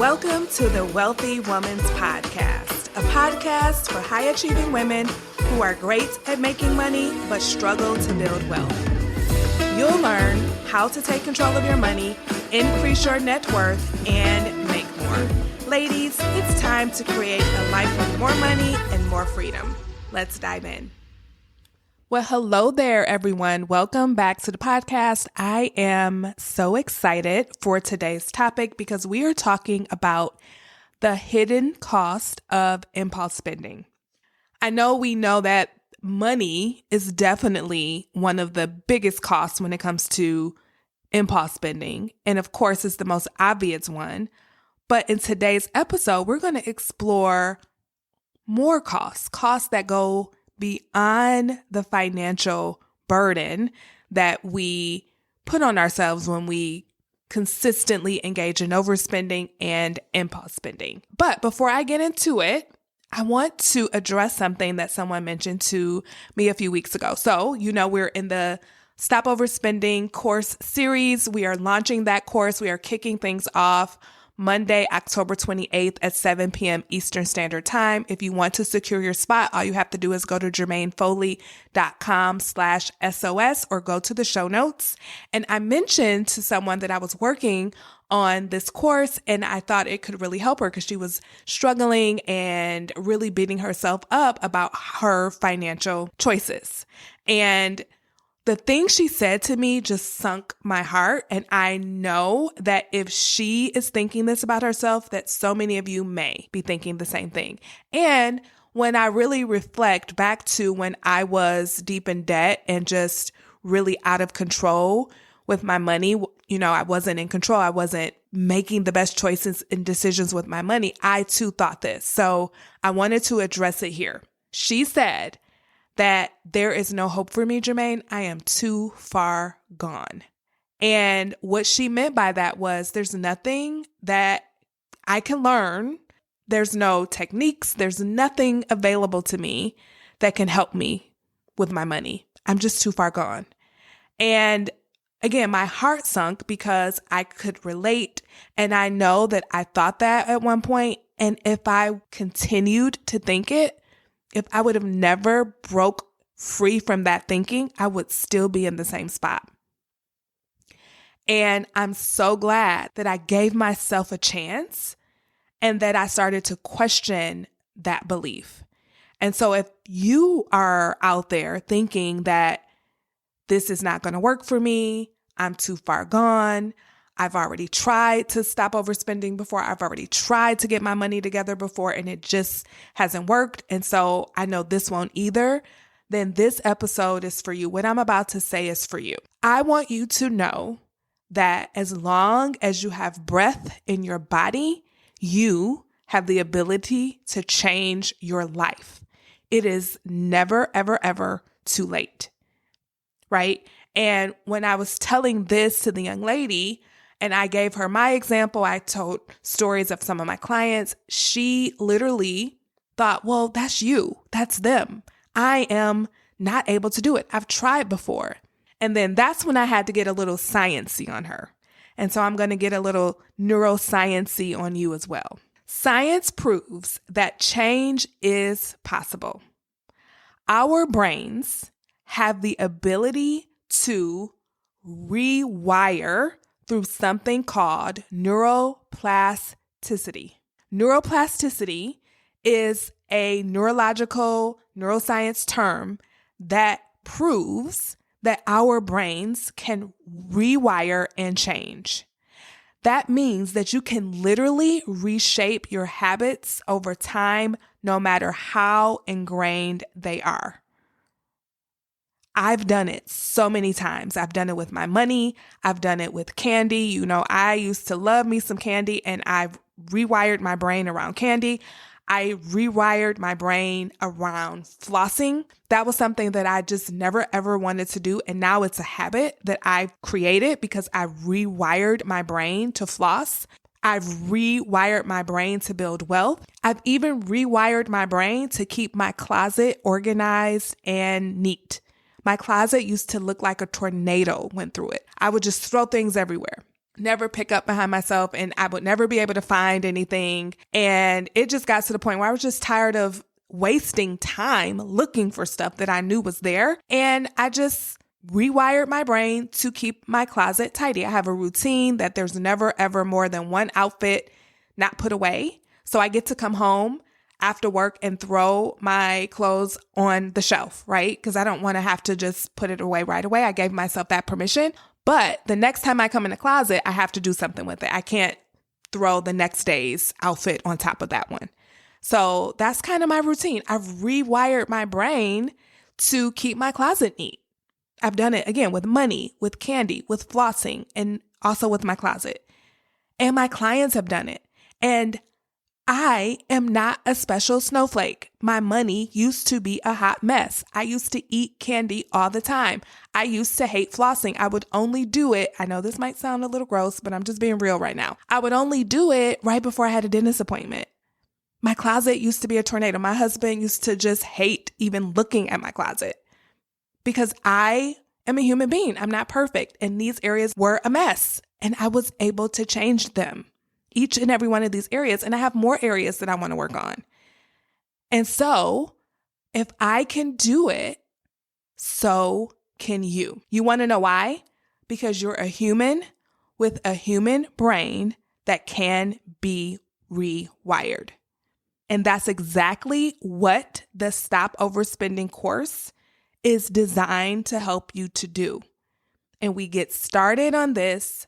Welcome to the Wealthy Woman's Podcast, a podcast for high-achieving women who are great at making money but struggle to build wealth. You'll learn how to take control of your money, increase your net worth, and make more. Ladies, it's time to create a life with more money and more freedom. Let's dive in. Well, hello there, everyone. Welcome back to the podcast. I am so excited for today's topic because we are talking about the hidden cost of impulse spending. I know we know that money is definitely one of the biggest costs when it comes to impulse spending. And of course, it's the most obvious one. But in today's episode, we're going to explore more costs that go beyond the financial burden that we put on ourselves when we consistently engage in overspending and impulse spending. But before I get into it, I want to address something that someone mentioned to me a few weeks ago. So, we're in the Stop Overspending course series. We are launching that course. We are kicking things off Monday, October 28th at 7 p.m. Eastern Standard Time. If you want to secure your spot, all you have to do is go to jermainefoley.com/SOS or go to the show notes. And I mentioned to someone that I was working on this course and I thought it could really help her because she was struggling and really beating herself up about her financial choices. And the thing she said to me just sunk my heart. And I know that if she is thinking this about herself, that so many of you may be thinking the same thing. And when I really reflect back to when I was deep in debt and just really out of control with my money, I wasn't in control. I wasn't making the best choices and decisions with my money. I too thought this. So I wanted to address it here. She said that there is no hope for me, Jermaine. I am too far gone. And what she meant by that was there's nothing that I can learn. There's no techniques. There's nothing available to me that can help me with my money. I'm just too far gone. And again, my heart sunk because I could relate. And I know that I thought that at one point. And if I continued to think it, if I would have never broke free from that thinking, I would still be in the same spot. And I'm so glad that I gave myself a chance and that I started to question that belief. And so if you are out there thinking that this is not going to work for me, I'm too far gone, I've already tried to stop overspending before. I've already tried to get my money together before and it just hasn't worked. And so I know this won't either. Then this episode is for you. What I'm about to say is for you. I want you to know that as long as you have breath in your body, you have the ability to change your life. It is never, ever, ever too late, right? And when I was telling this to the young lady, and I gave her my example, I told stories of some of my clients, she literally thought, well, that's you. That's them. I am not able to do it. I've tried before. And then that's when I had to get a little science-y on her. And so I'm going to get a little neuroscience-y on you as well. Science proves that change is possible. Our brains have the ability to rewire through something called neuroplasticity. Neuroplasticity is a neuroscience term that proves that our brains can rewire and change. That means that you can literally reshape your habits over time, no matter how ingrained they are. I've done it so many times. I've done it with my money. I've done it with candy. I used to love me some candy and I've rewired my brain around candy. I rewired my brain around flossing. That was something that I just never ever wanted to do. And now it's a habit that I've created because I rewired my brain to floss. I've rewired my brain to build wealth. I've even rewired my brain to keep my closet organized and neat. My closet used to look like a tornado went through it. I would just throw things everywhere. never pick up behind myself, and I would never be able to find anything. And it just got to the point where I was just tired of wasting time looking for stuff that I knew was there. And I just rewired my brain to keep my closet tidy. I have a routine that there's never, ever more than one outfit not put away. So I get to come home after work and throw my clothes on the shelf, right? Because I don't want to have to just put it away right away. I gave myself that permission. But the next time I come in the closet, I have to do something with it. I can't throw the next day's outfit on top of that one. So that's kind of my routine. I've rewired my brain to keep my closet neat. I've done it again with money, with candy, with flossing, and also with my closet. And my clients have done it. And I am not a special snowflake. My money used to be a hot mess. I used to eat candy all the time. I used to hate flossing. I would only do it. I know this might sound a little gross, but I'm just being real right now. I would only do it right before I had a dentist appointment. My closet used to be a tornado. My husband used to just hate even looking at my closet because I am a human being. I'm not perfect. And these areas were a mess. And I was able to change them, each and every one of these areas. And I have more areas that I want to work on. And so if I can do it, so can you. You want to know why? Because you're a human with a human brain that can be rewired. And that's exactly what the Stop Overspending course is designed to help you to do. And we get started on this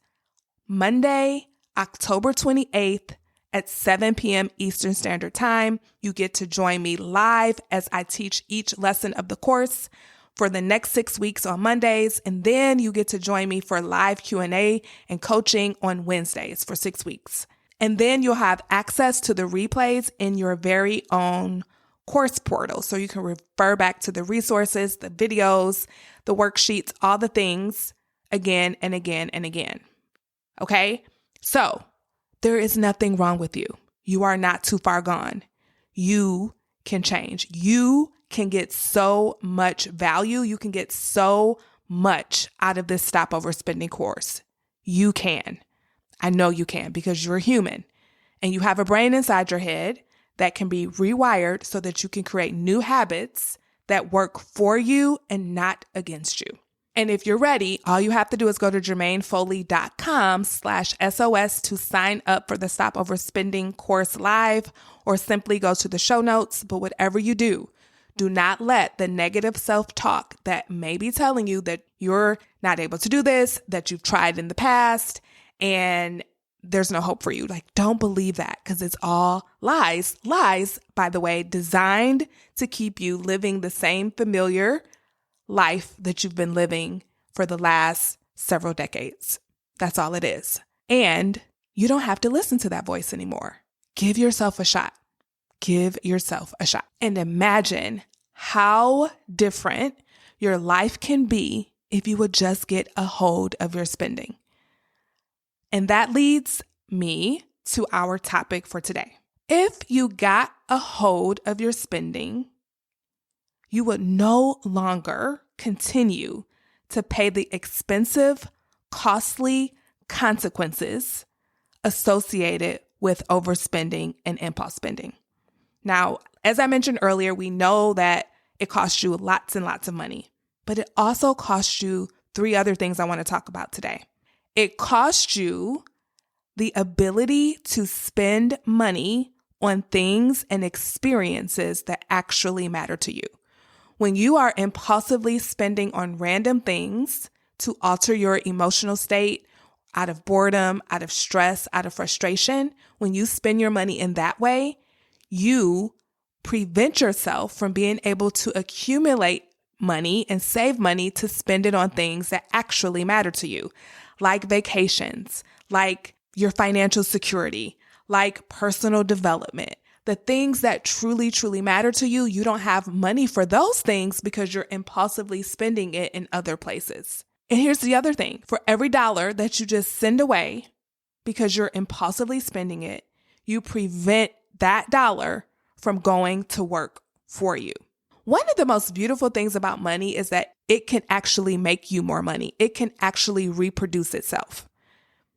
Monday, October 28th at 7 p.m. Eastern Standard Time. You get to join me live as I teach each lesson of the course for the next 6 weeks on Mondays. And then you get to join me for live Q&A and coaching on Wednesdays for 6 weeks. And then you'll have access to the replays in your very own course portal. So you can refer back to the resources, the videos, the worksheets, all the things again and again and again. Okay? So there is nothing wrong with you. You are not too far gone. You can change. You can get so much value. You can get so much out of this Stop Overspending course. You can. I know you can because you're human and you have a brain inside your head that can be rewired so that you can create new habits that work for you and not against you. And if you're ready, all you have to do is go to jermainefoley.com/SOS to sign up for the Stop Overspending course live, or simply go to the show notes. But whatever you do, do not let the negative self-talk that may be telling you that you're not able to do this, that you've tried in the past, and there's no hope for you. Like, don't believe that because it's all lies. Lies, by the way, designed to keep you living the same familiar life that you've been living for the last several decades. That's all it is. And you don't have to listen to that voice anymore. Give yourself a shot. Give yourself a shot. And imagine how different your life can be if you would just get a hold of your spending. And that leads me to our topic for today. If you got a hold of your spending, you would no longer continue to pay the expensive, costly consequences associated with overspending and impulse spending. Now, as I mentioned earlier, we know that it costs you lots and lots of money, but it also costs you 3 other things I want to talk about today. It costs you the ability to spend money on things and experiences that actually matter to you. When you are impulsively spending on random things to alter your emotional state out of boredom, out of stress, out of frustration, when you spend your money in that way, you prevent yourself from being able to accumulate money and save money to spend it on things that actually matter to you, like vacations, like your financial security, like personal development. The things that truly, truly matter to you, you don't have money for those things because you're impulsively spending it in other places. And here's the other thing. For every dollar that you just send away because you're impulsively spending it, you prevent that dollar from going to work for you. One of the most beautiful things about money is that it can actually make you more money. It can actually reproduce itself.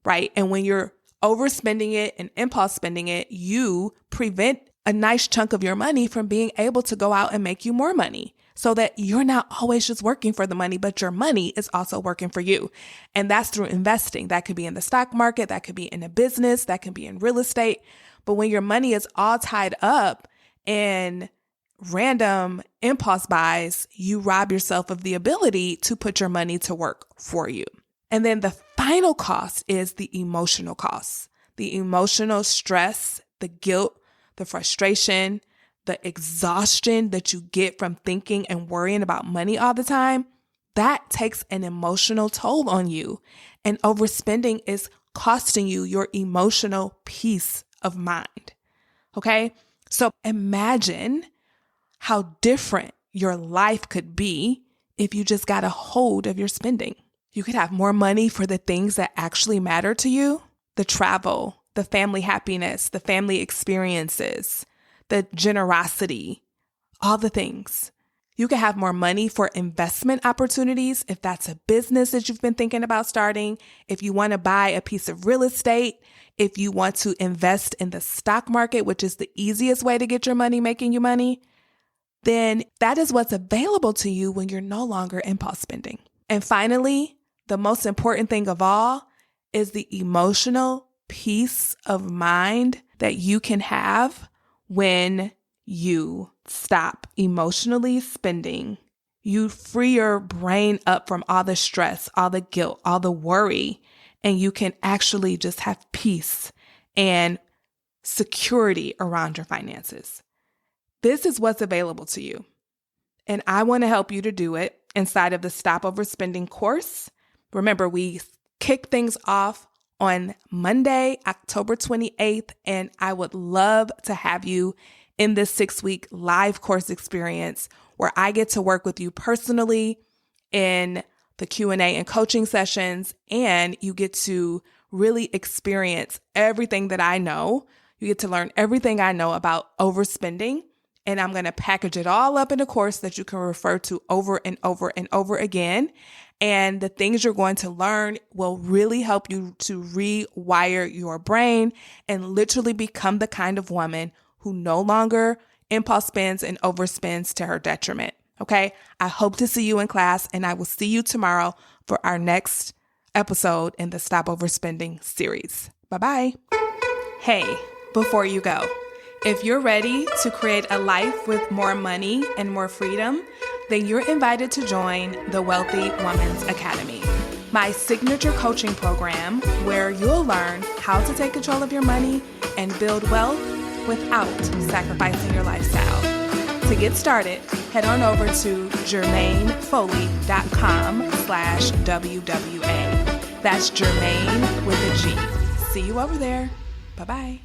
right? And when you're overspending it and impulse spending it, you prevent a nice chunk of your money from being able to go out and make you more money, so that you're not always just working for the money, but your money is also working for you. And that's through investing. That could be in the stock market, that could be in a business, that can be in real estate. But when your money is all tied up in random impulse buys, you rob yourself of the ability to put your money to work for you. And then the final cost is the emotional cost, the emotional stress, the guilt, the frustration, the exhaustion that you get from thinking and worrying about money all the time. That takes an emotional toll on you. And overspending is costing you your emotional peace of mind. Okay? So imagine how different your life could be if you just got a hold of your spending. You could have more money for the things that actually matter to you: the travel, the family happiness, the family experiences, the generosity, all the things. You could have more money for investment opportunities if that's a business that you've been thinking about starting, if you want to buy a piece of real estate, if you want to invest in the stock market, which is the easiest way to get your money making you money. Then that is what's available to you when you're no longer impulse spending. And finally, the most important thing of all is the emotional peace of mind that you can have when you stop emotionally spending. You free your brain up from all the stress, all the guilt, all the worry, and you can actually just have peace and security around your finances. This is what's available to you. And I want to help you to do it inside of the Stop Overspending course. Remember, we kick things off on Monday, October 28th, and I would love to have you in this 6-week live course experience where I get to work with you personally in the Q&A and coaching sessions, and you get to really experience everything that I know. You get to learn everything I know about overspending, and I'm going to package it all up in a course that you can refer to over and over and over again. And the things you're going to learn will really help you to rewire your brain and literally become the kind of woman who no longer impulse spends and overspends to her detriment. Okay? I hope to see you in class, and I will see you tomorrow for our next episode in the Stop Overspending series. Bye-bye. Hey, before you go, if you're ready to create a life with more money and more freedom, then you're invited to join the Wealthy Woman's Academy, my signature coaching program where you'll learn how to take control of your money and build wealth without sacrificing your lifestyle. To get started, head on over to jermainefoley.com/WWA. That's Jermaine with a G. See you over there. Bye-bye.